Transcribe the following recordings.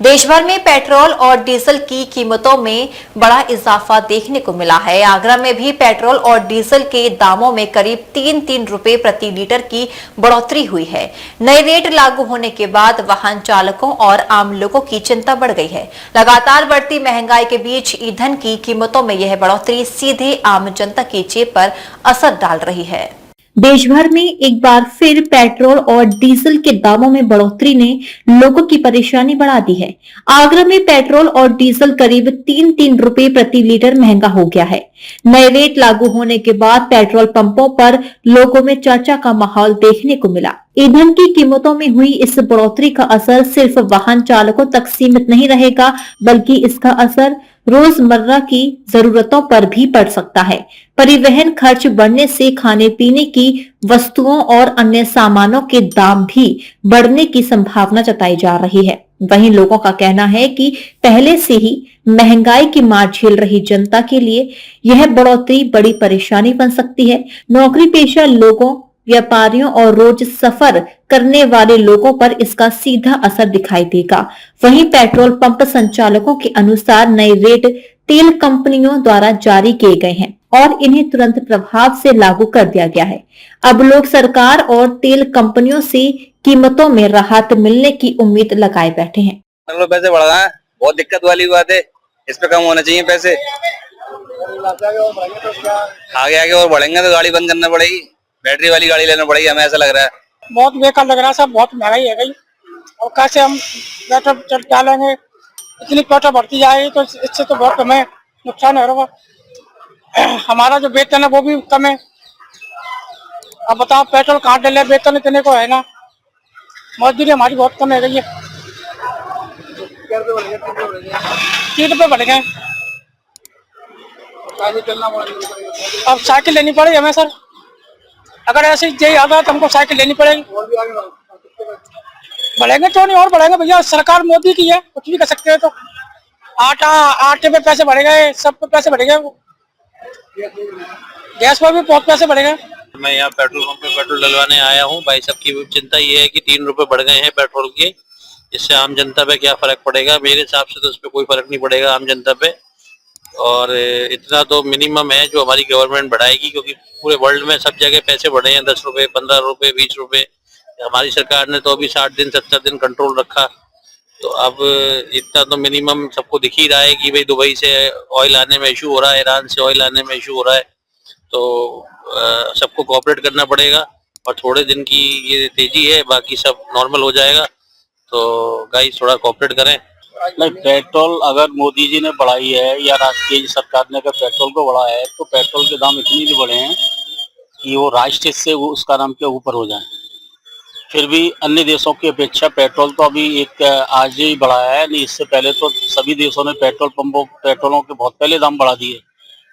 देश भर में पेट्रोल और डीजल की कीमतों में बड़ा इजाफा देखने को मिला है। आगरा में भी पेट्रोल और डीजल के दामों में करीब 3-3 रुपए प्रति लीटर की बढ़ोतरी हुई है। नए रेट लागू होने के बाद वाहन चालकों और आम लोगों की चिंता बढ़ गई है। लगातार बढ़ती महंगाई के बीच ईंधन की कीमतों में यह बढ़ोतरी सीधे आम जनता की जेब पर असर डाल रही है। देश भर में एक बार फिर पेट्रोल और डीजल के दामों में बढ़ोतरी ने लोगों की परेशानी बढ़ा दी है। आगरा में पेट्रोल और डीजल करीब 3-3 रुपए प्रति लीटर महंगा हो गया है। नए रेट लागू होने के बाद पेट्रोल पंपों पर लोगों में चर्चा का माहौल देखने को मिला। ईंधन की कीमतों में हुई इस बढ़ोतरी का असर सिर्फ वाहन चालकों तक सीमित नहीं रहेगा, बल्कि इसका असर रोजमर्रा की जरूरतों पर भी पड़ सकता है। परिवहन खर्च बढ़ने से खाने पीने की वस्तुओं और अन्य सामानों के दाम भी बढ़ने की संभावना जताई जा रही है। वहीं लोगों का कहना है कि पहले से ही महंगाई की मार झेल रही जनता के लिए यह बढ़ोतरी बड़ी परेशानी बन सकती है। नौकरी पेशा लोगों, व्यापारियों और रोज सफर करने वाले लोगों पर इसका सीधा असर दिखाई देगा। वहीं पेट्रोल पंप संचालकों के अनुसार नए रेट तेल कंपनियों द्वारा जारी किए गए हैं और इन्हें तुरंत प्रभाव से लागू कर दिया गया है। अब लोग सरकार और तेल कंपनियों से कीमतों में राहत मिलने की उम्मीद लगाए बैठे हैं। पैसे बढ़ रहे हैं, बहुत दिक्कत वाली बात है। इस पे कम होने चाहिए पैसे। आगे आगे और बढ़ेंगे तो गाड़ी बंद करना पड़ेगी, बैटरी वाली गाड़ी लेना पड़ेगी, हमें ऐसा लग रहा है। बहुत बेकार लग रहा है, सब बहुत महंगाई है गई और कैसे हम पेट्रोल डालेंगे, इतनी पेट्रोल बढ़ती जाएगी तो इससे तो बहुत हमें नुकसान हो रहा है। हमारा जो वेतन है वो भी कम है। अब बताओ पेट्रोल कहाँ डले, वेतन इतने को है ना, मजदूरी हमारी बहुत कम है गई है। 3 रुपए बढ़ गए। अब साइकिल लेनी पड़ेगी हमें सर, अगर ऐसे यही आगा तो हमको साइकिल लेनी पड़ेगी। बढ़ेंगे तो नहीं और बढ़ेंगे भैया, सरकार मोदी की है, कुछ भी कर सकते हैं। तो आटे पे पैसे बढ़े गए, सब पे पैसे बढ़े गए, गैस पर भी बहुत पैसे बढ़े गए। मैं यहाँ पेट्रोल पंप पे पेट्रोल डलवाने आया हूँ। भाई साहब की चिंता ये है कि 3 रुपए बढ़ गए हैं पेट्रोल के, इससे आम जनता पे क्या फर्क पड़ेगा। मेरे हिसाब से तो उस पर कोई फर्क नहीं पड़ेगा आम जनता पे, और इतना तो मिनिमम है जो हमारी गवर्नमेंट बढ़ाएगी, क्योंकि पूरे वर्ल्ड में सब जगह पैसे बढ़े हैं, 10 रुपए, 15 रुपए, 20 रुपए। हमारी सरकार ने तो अभी 60 दिन 70 दिन कंट्रोल रखा, तो अब इतना तो मिनिमम सबको दिख ही रहा है कि भाई दुबई से ऑयल आने में इशू हो रहा है, ईरान से ऑयल आने में इशू हो रहा है, तो सबको कोऑपरेट करना पड़ेगा। और थोड़े दिन की ये तेजी है, बाकी सब नॉर्मल हो जाएगा, तो गाइस थोड़ा कोऑपरेट करें। नहीं, पेट्रोल अगर मोदी जी ने बढ़ाई है या राष्ट्रीय सरकार ने अगर पेट्रोल को बढ़ाया है, तो पेट्रोल के दाम इतनी नहीं बढ़े हैं कि वो राष्ट्रीय से उसका नाम के ऊपर हो जाए। फिर भी अन्य देशों की अपेक्षा पेट्रोल तो अभी एक आज ही बढ़ाया है, नहीं इससे पहले तो सभी देशों ने पेट्रोलों के बहुत पहले दाम बढ़ा दिए,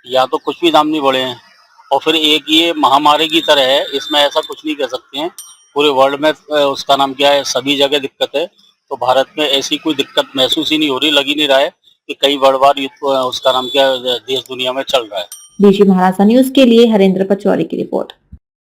या तो कुछ भी दाम नहीं बढ़े हैं। और फिर एक ये महामारी की तरह है, इसमें ऐसा कुछ नहीं कह सकते हैं। पूरे वर्ल्ड में उसका नाम क्या है, सभी जगह दिक्कत है, तो भारत में ऐसी कोई दिक्कत महसूस ही नहीं हो रही, लग ही नहीं रहा है कि कई बार उसका नाम क्या देश दुनिया में चल रहा है। डीजी महाराजा न्यूज के लिए हरेंद्र पचौरी की रिपोर्ट।